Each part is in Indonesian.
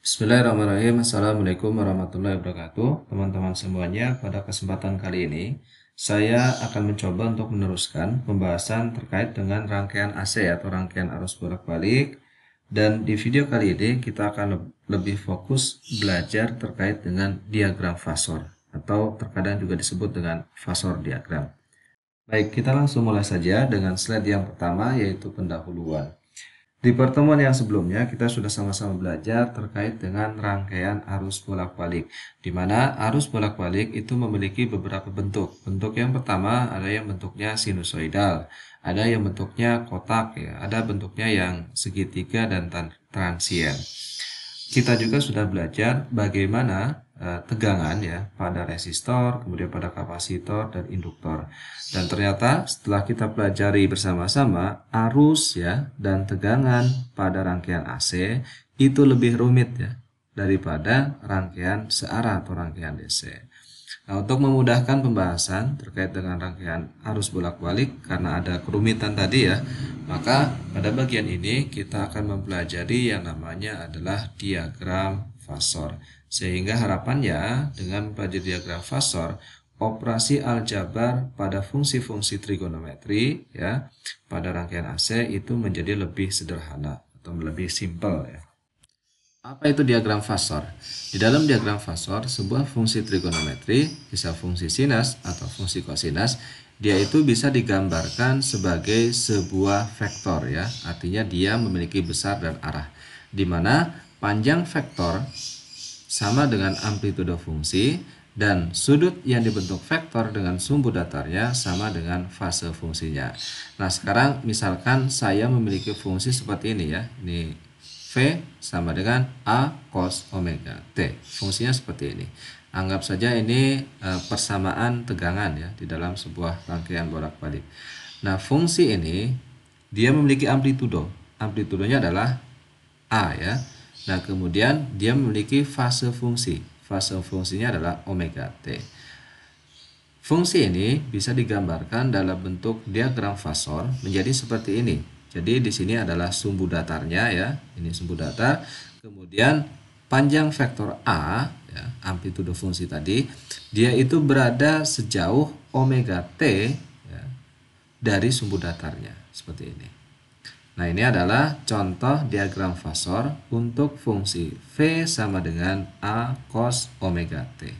Bismillahirrahmanirrahim. Assalamualaikum warahmatullahi wabarakatuh. Teman-teman semuanya, pada kesempatan kali ini saya akan mencoba untuk meneruskan pembahasan terkait dengan rangkaian AC atau rangkaian arus bolak-balik. Dan di video kali ini kita akan lebih fokus belajar terkait dengan diagram fasor atau terkadang juga disebut dengan fasor diagram. Baik, kita langsung mulai saja dengan slide yang pertama, yaitu pendahuluan. Di pertemuan yang sebelumnya, kita sudah sama-sama belajar terkait dengan rangkaian arus bolak-balik, di mana arus bolak-balik itu memiliki beberapa bentuk. Bentuk yang pertama ada yang bentuknya sinusoidal, ada yang bentuknya kotak, ya, ada bentuknya yang segitiga dan transien. Kita juga sudah belajar bagaimana tegangan ya pada resistor, kemudian pada kapasitor dan induktor. Dan ternyata setelah kita pelajari bersama-sama arus ya dan tegangan pada rangkaian AC itu lebih rumit ya daripada rangkaian searah atau rangkaian DC. Nah, untuk memudahkan pembahasan terkait dengan rangkaian arus bolak-balik karena ada kerumitan tadi ya, maka pada bagian ini kita akan mempelajari yang namanya adalah diagram fasor. Sehingga harapannya dengan mempelajari diagram fasor, operasi aljabar pada fungsi-fungsi trigonometri ya pada rangkaian AC itu menjadi lebih sederhana atau lebih simpel ya. Apa itu diagram fasor? Di dalam diagram fasor, sebuah fungsi trigonometri, bisa fungsi sinus atau fungsi kosinus, dia itu bisa digambarkan sebagai sebuah vektor ya. Artinya dia memiliki besar dan arah. Di mana panjang vektor sama dengan amplitudo fungsi dan sudut yang dibentuk vektor dengan sumbu datarnya sama dengan fase fungsinya. Nah, sekarang misalkan saya memiliki fungsi seperti ini ya. Ini V sama dengan A cos omega T. Fungsinya seperti ini. Anggap saja ini persamaan tegangan ya di dalam sebuah rangkaian bolak-balik. Nah, fungsi ini dia memiliki amplitudo. Amplitudonya adalah A ya. Nah, kemudian dia memiliki fase fungsi. Fase fungsinya adalah omega T. Fungsi ini bisa digambarkan dalam bentuk diagram fasor menjadi seperti ini. Jadi di sini adalah sumbu datarnya ya, ini sumbu datar. Kemudian panjang vektor A, ya, amplitudo fungsi tadi, dia itu berada sejauh omega T ya, dari sumbu datarnya seperti ini. Nah, ini adalah contoh diagram fasor untuk fungsi V sama dengan A cos omega T.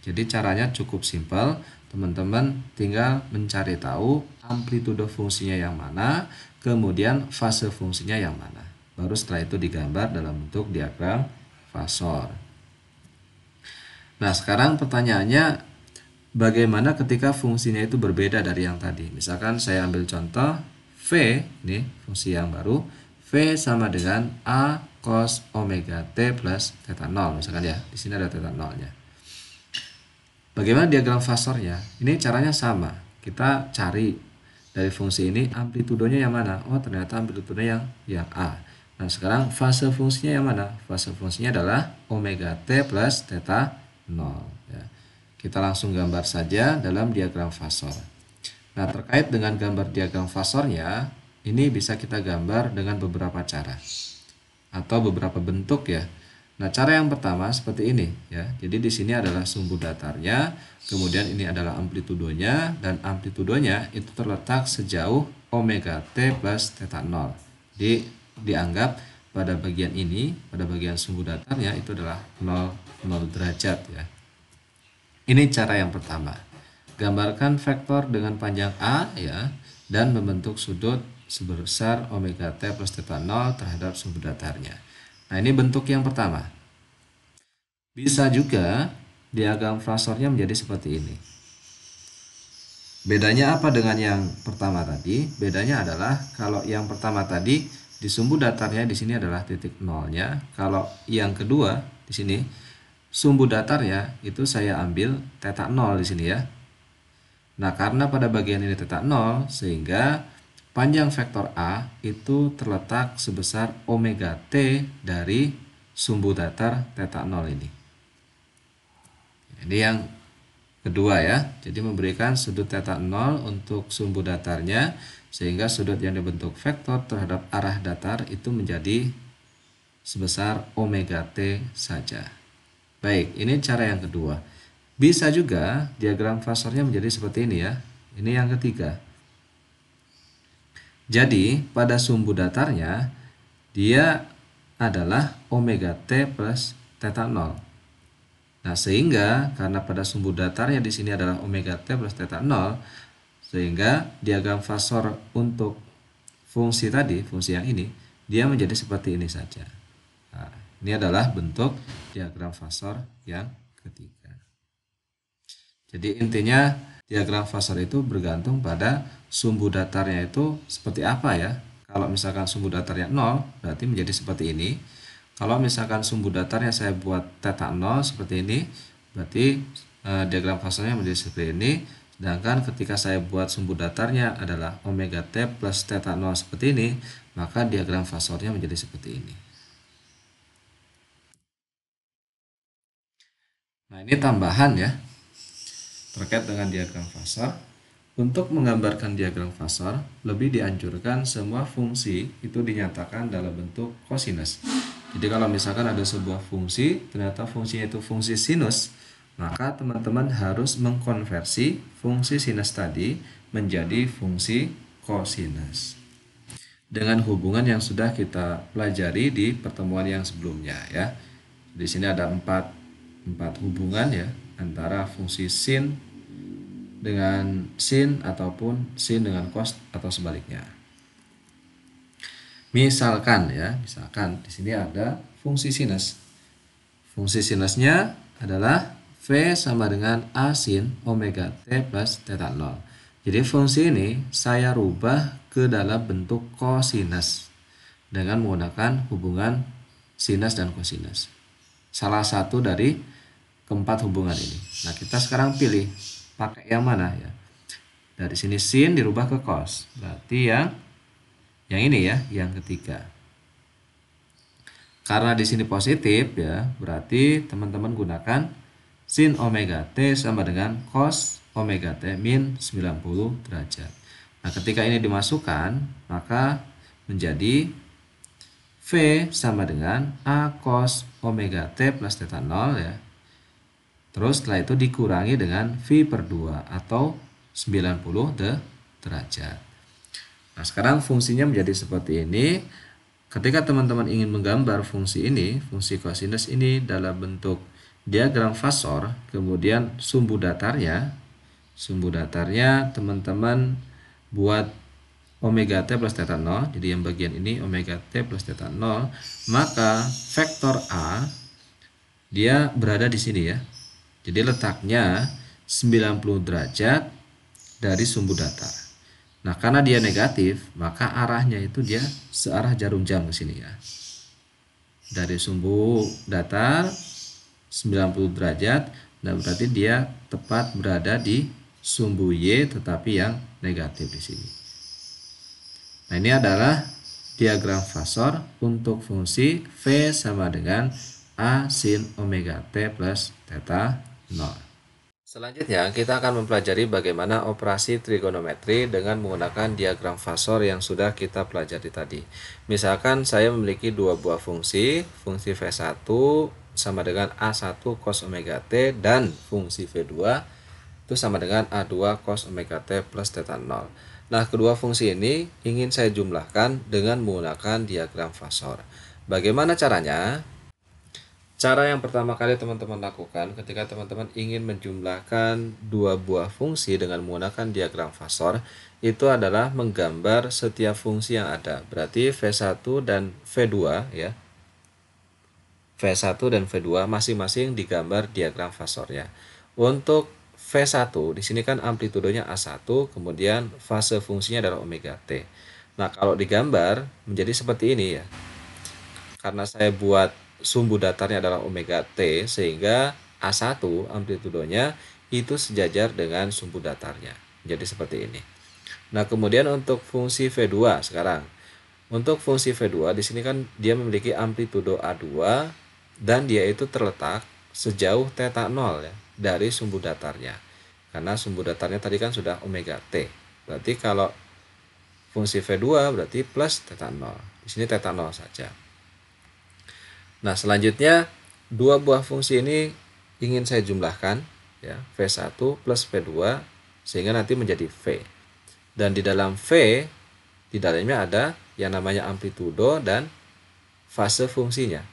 Jadi caranya cukup simpel, teman-teman tinggal mencari tahu amplitudo fungsinya yang mana, kemudian fase fungsinya yang mana. Baru setelah itu digambar dalam bentuk diagram fasor. Nah, sekarang pertanyaannya bagaimana ketika fungsinya itu berbeda dari yang tadi? Misalkan saya ambil contoh V, ini fungsi yang baru, V sama dengan A cos omega T plus theta 0 misalkan ya. Di sini ada theta 0-nya. Bagaimana diagram fasornya? Ini caranya sama. Kita cari dari fungsi ini amplitudonya yang mana? Oh, ternyata amplitudonya yang A. Nah, sekarang fase fungsinya yang mana? Fase fungsinya adalah omega T plus theta 0 ya. Kita langsung gambar saja dalam diagram fasor. Nah, terkait dengan gambar diagram fasornya, ini bisa kita gambar dengan beberapa cara atau beberapa bentuk ya. Nah, cara yang pertama seperti ini ya. Jadi di sini adalah sumbu datarnya, kemudian ini adalah amplitudonya, dan amplitudonya itu terletak sejauh omega T plus theta 0. Dianggap pada bagian ini, pada bagian sumbu datarnya itu adalah 0 derajat ya. Ini cara yang pertama. Gambarkan vektor dengan panjang A ya dan membentuk sudut sebesar omega T plus theta 0 terhadap sumbu datarnya. Nah, ini bentuk yang pertama. Bisa juga diagram fasornya menjadi seperti ini. Bedanya apa dengan yang pertama tadi? Bedanya adalah kalau yang pertama tadi di sumbu datarnya di sini adalah titik nolnya. Kalau yang kedua di sini sumbu datarnya itu saya ambil theta 0 di sini ya. Nah, karena pada bagian ini theta 0 sehingga panjang vektor A itu terletak sebesar omega T dari sumbu datar theta 0 ini. Ini yang kedua ya. Jadi memberikan sudut theta 0 untuk sumbu datarnya sehingga sudut yang dibentuk vektor terhadap arah datar itu menjadi sebesar omega T saja. Baik, ini cara yang kedua. Bisa juga diagram fasornya menjadi seperti ini ya. Ini yang ketiga. Jadi, pada sumbu datarnya, dia adalah omega T plus theta 0. Nah, sehingga karena pada sumbu datarnya di sini adalah omega T plus theta 0, sehingga diagram fasor untuk fungsi tadi, fungsi yang ini, dia menjadi seperti ini saja. Nah, ini adalah bentuk diagram fasor yang ketiga. Jadi intinya diagram fasor itu bergantung pada sumbu datarnya itu seperti apa ya. Kalau misalkan sumbu datarnya 0, berarti menjadi seperti ini. Kalau misalkan sumbu datarnya saya buat theta 0 seperti ini, berarti diagram fasornya menjadi seperti ini. Sedangkan ketika saya buat sumbu datarnya adalah omega T plus theta 0 seperti ini, maka diagram fasornya menjadi seperti ini. Nah, ini tambahan ya terkait dengan diagram fasor. Untuk menggambarkan diagram fasor, lebih dianjurkan semua fungsi itu dinyatakan dalam bentuk kosinus. Jadi kalau misalkan ada sebuah fungsi, ternyata fungsinya itu fungsi sinus, maka teman-teman harus mengkonversi fungsi sinus tadi menjadi fungsi kosinus. Dengan hubungan yang sudah kita pelajari di pertemuan yang sebelumnya ya. Di sini ada empat hubungan ya antara fungsi sin dengan sin ataupun sin dengan cos atau sebaliknya. Misalkan di sini ada fungsi sinus. Fungsi sinusnya adalah V sama dengan A sin omega T plus theta 0. Jadi fungsi ini saya rubah ke dalam bentuk kosinus dengan menggunakan hubungan sinus dan kosinus. Salah satu dari keempat hubungan ini. Nah, kita sekarang pilih pakai yang mana ya. Dari sini sin dirubah ke cos. Berarti yang ini ya, yang ketiga. Karena di sini positif ya, berarti teman-teman gunakan sin omega T sama dengan cos omega T min 90 derajat. Nah, ketika ini dimasukkan, maka menjadi V sama dengan A cos omega T plus theta 0 ya. Terus setelah itu dikurangi dengan V per 2 atau 90 derajat. Nah, sekarang fungsinya menjadi seperti ini. Ketika teman-teman ingin menggambar fungsi ini, fungsi kosinus ini dalam bentuk diagram fasor, kemudian sumbu datarnya teman-teman buat omega T plus theta 0. Jadi yang bagian ini omega T plus theta 0, maka vektor A dia berada di sini ya. Jadi letaknya 90 derajat dari sumbu datar. Nah, karena dia negatif, maka arahnya itu dia searah jarum jam ke sini ya. Dari sumbu datar 90 derajat, dan berarti dia tepat berada di sumbu Y tetapi yang negatif di sini. Nah, ini adalah diagram fasor untuk fungsi V sama dengan A sin omega T plus theta 0. Selanjutnya kita akan mempelajari bagaimana operasi trigonometri dengan menggunakan diagram fasor yang sudah kita pelajari tadi. Misalkan saya memiliki dua buah fungsi V1 sama dengan A1 cos omega T dan fungsi V2 itu sama dengan A2 cos omega T plus theta 0. Nah, kedua fungsi ini ingin saya jumlahkan dengan menggunakan diagram fasor. Bagaimana caranya? Cara yang pertama kali teman-teman lakukan ketika teman-teman ingin menjumlahkan dua buah fungsi dengan menggunakan diagram fasor itu adalah menggambar setiap fungsi yang ada. Berarti V1 dan V2 ya. V1 dan V2 masing-masing digambar diagram fasornya. Untuk V1 di sini kan amplitudenya A1, kemudian fase fungsinya adalah omega T. Nah, kalau digambar menjadi seperti ini ya. Karena saya buat sumbu datarnya adalah omega T, sehingga A1 amplitudenya itu sejajar dengan sumbu datarnya. Jadi seperti ini. Nah, kemudian untuk fungsi V2 sekarang. Untuk fungsi V2 di sini kan dia memiliki amplitudo A2 dan dia itu terletak sejauh theta 0 ya dari sumbu datarnya. Karena sumbu datarnya tadi kan sudah omega T. Berarti kalau fungsi V2 berarti plus theta 0. Di sini theta 0 saja. Nah, selanjutnya dua buah fungsi ini ingin saya jumlahkan, ya, V1 plus V2 sehingga nanti menjadi V. Dan di dalam V, di dalamnya ada yang namanya amplitudo dan fase fungsinya.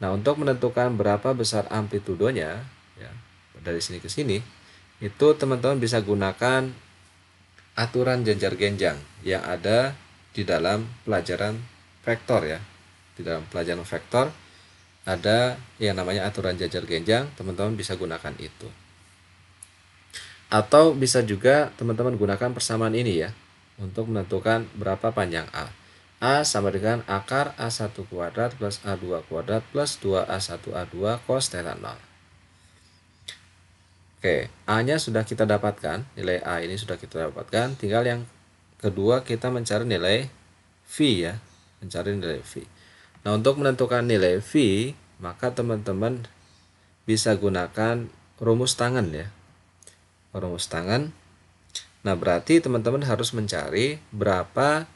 Nah, untuk menentukan berapa besar amplitudonya, ya, dari sini ke sini, itu teman-teman bisa gunakan aturan jejar genjang yang ada di dalam pelajaran vektor, ya. Di dalam pelajaran vektor ada yang namanya aturan jejar genjang, teman-teman bisa gunakan itu. Atau bisa juga teman-teman gunakan persamaan ini, ya, untuk menentukan berapa panjang A. A sama dengan akar A1 kuadrat plus A2 kuadrat plus 2A1 A2 cos theta 0. Oke, A-nya sudah kita dapatkan, nilai A ini sudah kita dapatkan, tinggal yang kedua kita mencari nilai V, ya, mencari nilai V. Nah, untuk menentukan nilai V, maka teman-teman bisa gunakan rumus tangan, ya. Rumus tangan. Nah, berarti teman-teman harus mencari berapa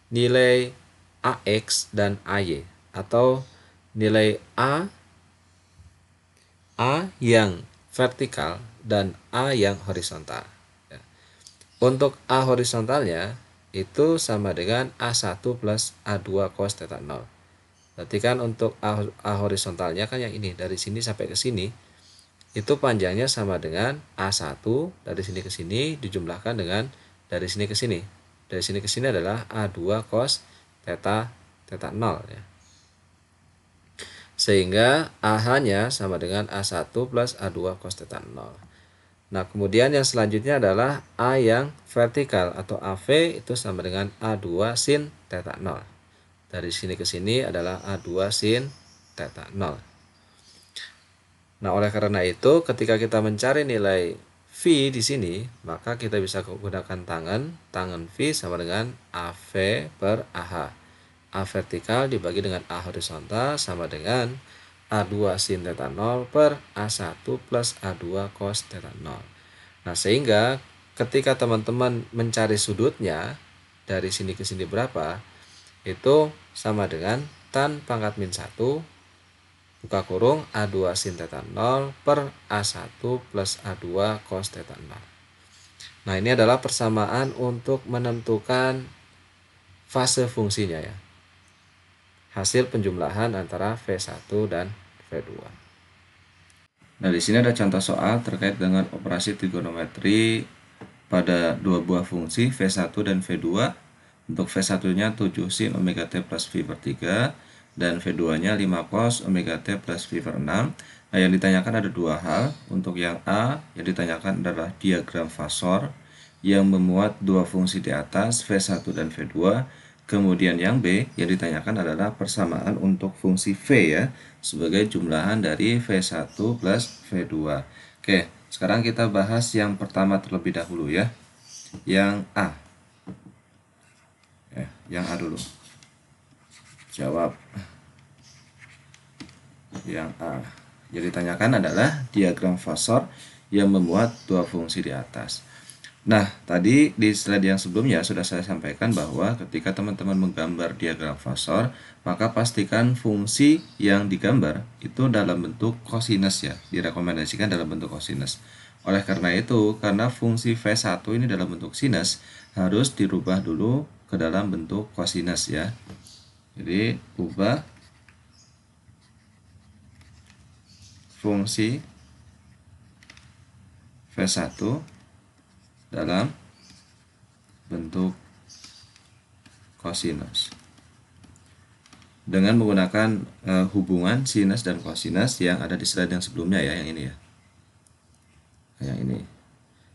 nilai AX dan AY, atau nilai A yang vertikal dan A yang horizontal. Ya. Untuk A horizontalnya itu sama dengan A1 plus A2 cos theta 0. Berarti kan untuk A horizontalnya kan yang ini, dari sini sampai ke sini, itu panjangnya sama dengan A1 dari sini ke sini dijumlahkan dengan dari sini ke sini. Dari sini ke sini adalah A2 cos theta 0, ya. Sehingga AH-nya sama dengan A1 plus A2 cos theta 0. Nah, kemudian yang selanjutnya adalah A yang vertikal atau AV itu sama dengan A2 sin theta 0. Dari sini ke sini adalah A2 sin theta 0. Nah, oleh karena itu ketika kita mencari nilai V di sini, maka kita bisa gunakan tangan V sama dengan AV per AH. A vertikal dibagi dengan A horizontal sama dengan A2 sin theta 0 per A1 plus A2 cos theta 0. Nah, sehingga ketika teman-teman mencari sudutnya dari sini ke sini berapa, itu sama dengan tan pangkat min 1 buka kurung A2 sin theta 0 per A1 plus A2 cos theta 0. Nah, ini adalah persamaan untuk menentukan fase fungsinya, ya. Hasil penjumlahan antara V1 dan V2. Nah, di sini ada contoh soal terkait dengan operasi trigonometri pada dua buah fungsi V1 dan V2. Untuk V1-nya 7 sin omega T plus V per 3 dan V2-nya 5 cos omega T plus V per 6. Nah, yang ditanyakan ada dua hal. Untuk yang A, yang ditanyakan adalah diagram fasor yang memuat dua fungsi di atas V1 dan V2. Kemudian yang B, yang ditanyakan adalah persamaan untuk fungsi V, ya, sebagai jumlahan dari V1 plus V2. Oke, sekarang kita bahas yang pertama terlebih dahulu, ya. Yang A. Yang A dulu. Jawab. Yang A. Yang ditanyakan adalah diagram fasor yang memuat dua fungsi di atas. Nah, tadi di slide yang sebelumnya sudah saya sampaikan bahwa ketika teman-teman menggambar diagram fasor, maka pastikan fungsi yang digambar itu dalam bentuk kosinus, ya. Direkomendasikan dalam bentuk kosinus. Oleh karena itu, karena fungsi V1 ini dalam bentuk sinus, harus dirubah dulu ke dalam bentuk kosinus, ya. Jadi, ubah fungsi V1 dalam bentuk kosinus dengan menggunakan hubungan sinus dan kosinus yang ada di slide yang sebelumnya, ya, yang ini, ya. Yang ini.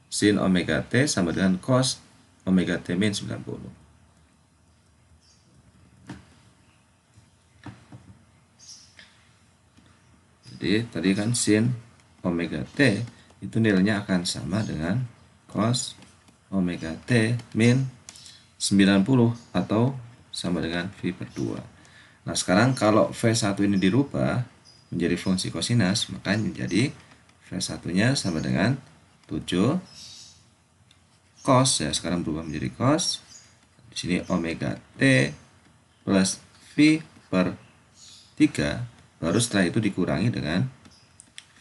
Sin omega T sama dengan cos omega T min 90. Jadi tadi kan sin omega T itu nilainya akan sama dengan cos omega T min 90 atau sama dengan V per 2. Nah, sekarang kalau V1 ini dirubah menjadi fungsi kosinus, maka menjadi V1-nya sama dengan 7 cos, ya. Sekarang berubah menjadi cos. Di sini omega T plus V per 3 baru setelah itu dikurangi dengan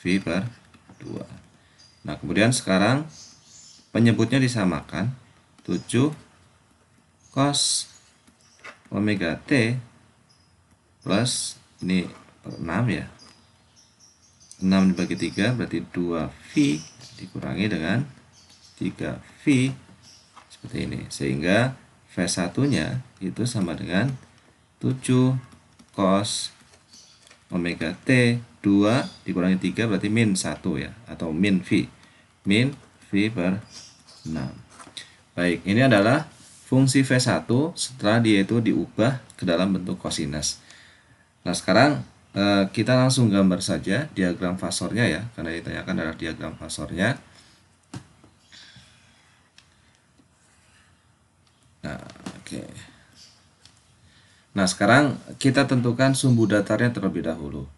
V per 2. Nah, kemudian sekarang penyebutnya disamakan, 7 cos omega T plus ini per 6 ya. 6 dibagi 3 berarti 2V dikurangi dengan 3V seperti ini. Sehingga V1-nya itu sama dengan 7 cos omega T 2 dikurangi 3 berarti min 1 ya, atau min V. Min V per 6. Baik, ini adalah fungsi V1 setelah dia itu diubah ke dalam bentuk kosinus. Nah, sekarang kita langsung gambar saja diagram fasornya ya, karena ditanyakan adalah diagram fasornya. Nah, oke. Nah, sekarang kita tentukan sumbu datarnya terlebih dahulu.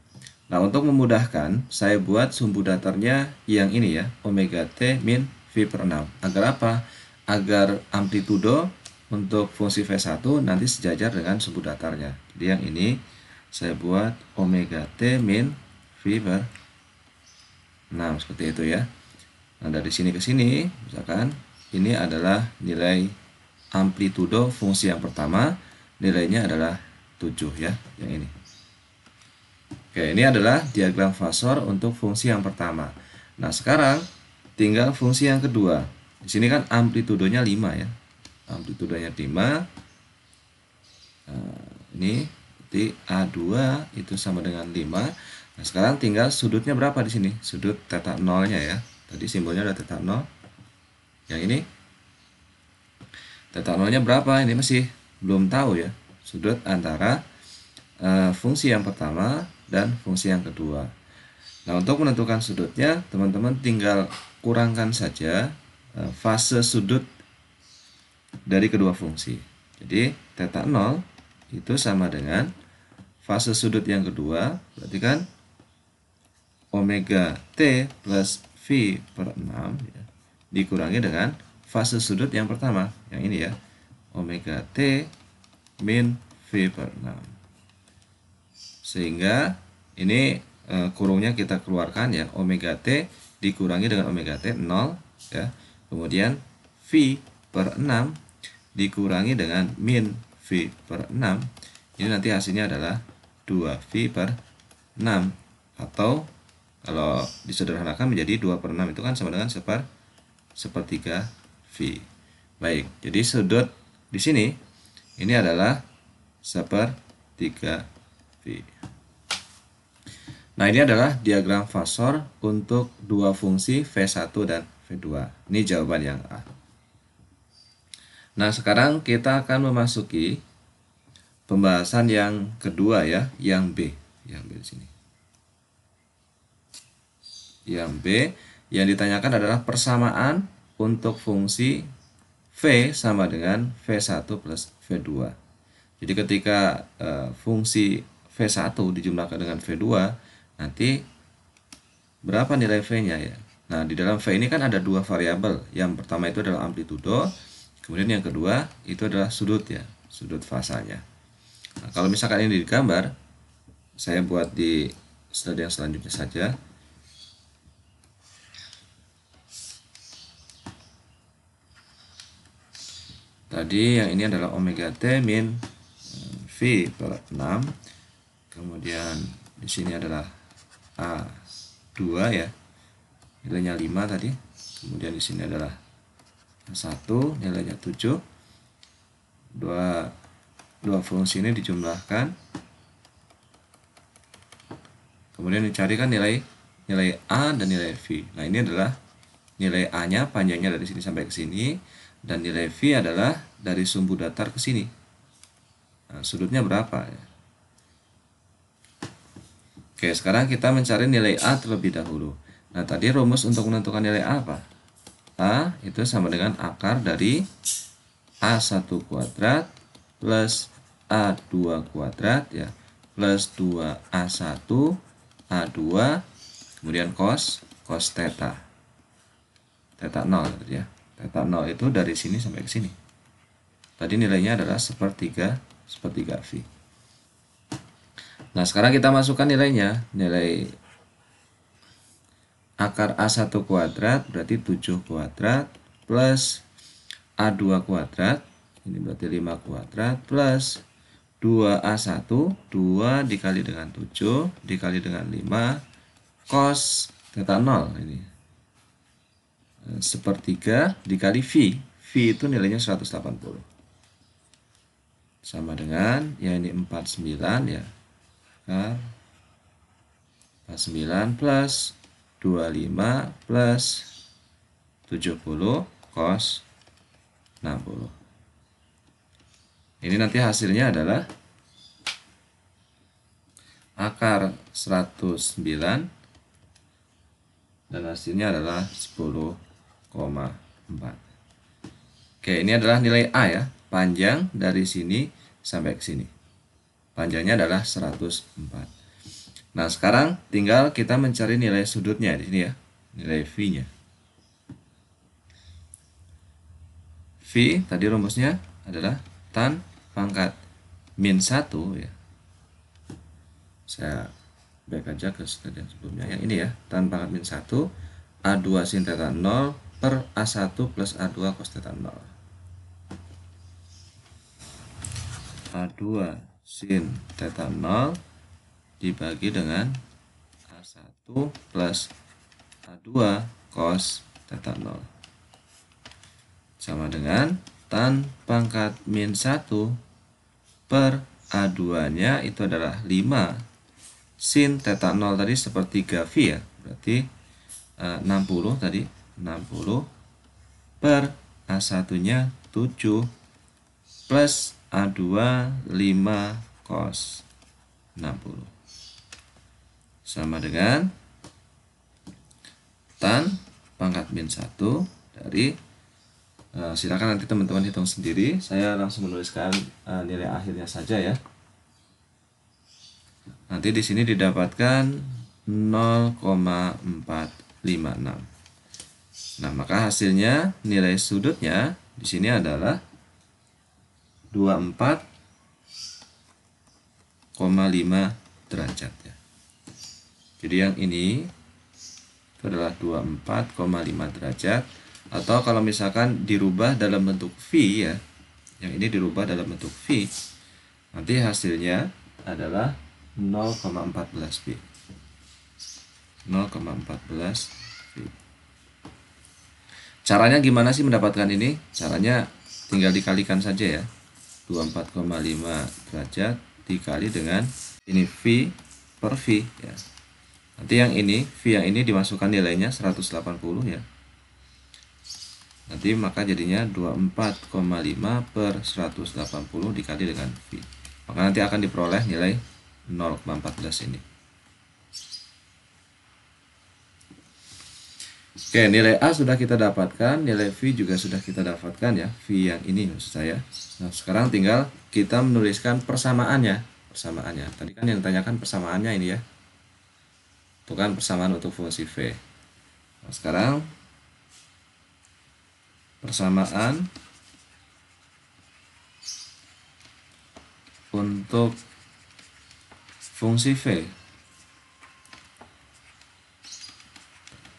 Nah, untuk memudahkan, saya buat sumbu datarnya yang ini ya, omega T min V per 6. Agar apa? Agar amplitudo untuk fungsi V1 nanti sejajar dengan sumbu datarnya. Jadi yang ini saya buat omega T min V per 6, seperti itu ya. Nah, dari sini ke sini, misalkan ini adalah nilai amplitudo fungsi yang pertama, nilainya adalah 7 ya, yang ini. Oke, ini adalah diagram fasor untuk fungsi yang pertama. Nah, sekarang tinggal fungsi yang kedua. Di sini kan amplitudonya 5 ya. Amplitudonya 5. Nah, ini berarti A2 itu sama dengan 5. Nah, sekarang tinggal sudutnya berapa di sini? Sudut theta 0-nya ya. Tadi simbolnya ada theta 0. Yang ini theta 0-nya berapa? Ini masih belum tahu ya. Sudut antara fungsi yang pertama dan fungsi yang kedua. Nah, untuk menentukan sudutnya, teman-teman tinggal kurangkan saja fase sudut dari kedua fungsi. Jadi, theta 0 itu sama dengan fase sudut yang kedua, berarti kan omega T plus V per 6 ya, dikurangi dengan fase sudut yang pertama, yang ini ya, omega T min V per 6. Sehingga ini kurungnya kita keluarkan ya, omega T dikurangi dengan omega T 0 ya. Kemudian V per 6 dikurangi dengan min V per 6. Ini nanti hasilnya adalah 2V per 6, atau kalau disederhanakan menjadi 2 per 6 itu kan sama dengan sepertiga V. Baik, jadi sudut di sini ini adalah sepertiga V. Nah, ini adalah diagram fasor untuk dua fungsi V1 dan V2. Ini jawaban yang A. Nah, sekarang kita akan memasuki pembahasan yang kedua ya, yang B. Yang B di sini. Yang B yang ditanyakan adalah persamaan untuk fungsi V sama dengan V1 plus V2. Jadi ketika fungsi V1 dijumlahkan dengan V2, nanti berapa nilai V-nya ya? Nah, di dalam V ini kan ada dua variabel. Yang pertama itu adalah amplitudo, kemudian yang kedua itu adalah sudut ya, sudut fasanya. Nah, kalau misalkan ini digambar, saya buat di slide yang selanjutnya saja. Tadi yang ini adalah omega T min V per 6. Kemudian di sini adalah A2 ya. Nilainya 5 tadi. Kemudian di sini adalah A1, nilainya 7. Dua fungsi ini dijumlahkan. Kemudian dicarikan nilai A dan nilai V. Nah, ini adalah nilai A-nya panjangnya dari sini sampai ke sini, dan nilai V adalah dari sumbu datar ke sini. Nah, sudutnya berapa ya? Oke, sekarang kita mencari nilai A terlebih dahulu. Nah, tadi rumus untuk menentukan nilai A apa? A itu sama dengan akar dari A1 kuadrat plus A2 kuadrat ya, plus 2A1 A2 kemudian cos theta 0 gitu ya. Theta 0 itu dari sini sampai ke sini. Tadi nilainya adalah sepertiga V. Nah, sekarang kita masukkan nilainya. Nilai akar A1 kuadrat berarti 7 kuadrat plus A2 kuadrat, ini berarti 5 kuadrat plus 2A1, 2 dikali dengan 7 dikali dengan 5 cos theta 0 ini. Sepertiga dikali V. V itu nilainya 180. Sama dengan, ya ini 49 ya. 49 plus 25 plus 70 cos 60. Ini nanti hasilnya adalah akar 109 dan hasilnya adalah 10,4. Oke, ini adalah nilai A ya, panjang dari sini sampai ke sini. Panjangnya adalah 104. Nah, sekarang tinggal kita mencari nilai sudutnya di sini ya, nilai V-nya. V tadi rumusnya adalah tan pangkat min 1 ya. Saya back aja ke slide yang sebelumnya. Yang ini ya, tan pangkat min 1 A2 sin theta 0 per A1 plus A2 cos theta 0. A2 sin theta 0 dibagi dengan A1 plus A2 cos theta 0 sama dengan tan pangkat min 1 per A2 nya itu adalah 5 sin theta 0 tadi sepertiga V ya, berarti 60 tadi, 60 per A1 nya 7 plus A2 5 cos 60 sama dengan tan pangkat min 1 dari silakan nanti teman-teman hitung sendiri, saya langsung menuliskan nilai akhirnya saja ya. Nanti di sini didapatkan 0,456. Nah, maka hasilnya nilai sudutnya di sini adalah 24,5 derajat ya. Jadi yang ini itu adalah 24,5 derajat, atau kalau misalkan dirubah dalam bentuk V ya, yang ini dirubah dalam bentuk V, nanti hasilnya adalah 0,14 V. 0,14 V. Caranya gimana sih mendapatkan ini? Caranya tinggal dikalikan saja ya. 24,5 derajat dikali dengan ini V per V ya. Nanti yang ini, V yang ini dimasukkan nilainya 180 ya. Nanti maka jadinya 24,5 per 180 dikali dengan V. Maka nanti akan diperoleh nilai 0,14 ini. Oke, nilai A sudah kita dapatkan, nilai V juga sudah kita dapatkan ya, V yang ini maksud saya. Nah, sekarang tinggal kita menuliskan persamaannya. Tadi kan yang ditanyakan persamaannya ini ya. Itu kan persamaan untuk fungsi V. Nah, sekarang persamaan untuk fungsi V.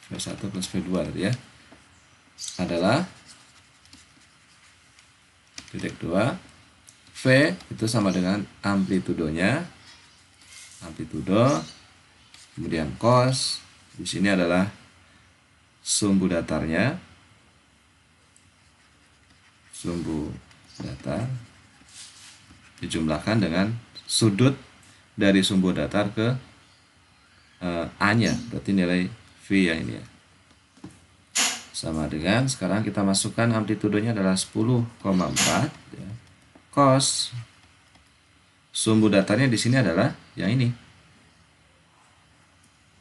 V1 plus V2 tadi ya, adalah titik 2. V itu sama dengan amplitudonya, amplitudo, kemudian cos, di sini adalah sumbu datarnya, sumbu datar dijumlahkan dengan sudut dari sumbu datar ke A-nya, berarti nilai V yang ini ya. Sama dengan, sekarang kita masukkan amplitudonya adalah 10,4 ya. Cos sumbu datarnya di sini adalah yang ini.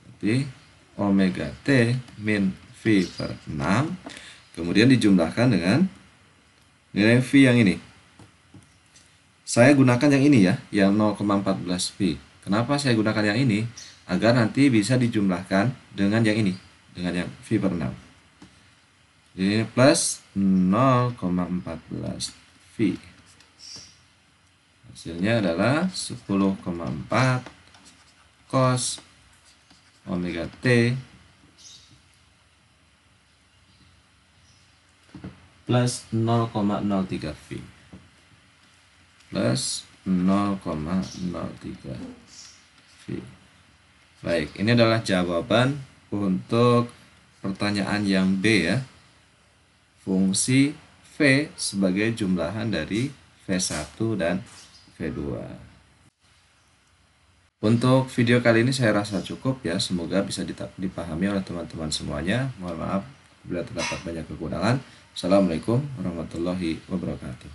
Berarti omega T min V per 6, kemudian dijumlahkan dengan nilai V yang ini. Saya gunakan yang ini ya, yang 0,14 V. Kenapa saya gunakan yang ini? Agar nanti bisa dijumlahkan dengan yang ini, dengan yang V per 6. Jadi ini plus 0,14 V. Hasilnya adalah 10,4 cos omega T plus 0,03 V plus 0,03 V. Baik, ini adalah jawaban untuk pertanyaan yang B ya. Fungsi V sebagai jumlahan dari V1 dan V2. Untuk video kali ini saya rasa cukup ya, semoga bisa dipahami oleh teman-teman semuanya. Mohon maaf bila terdapat banyak kekurangan. Assalamualaikum warahmatullahi wabarakatuh.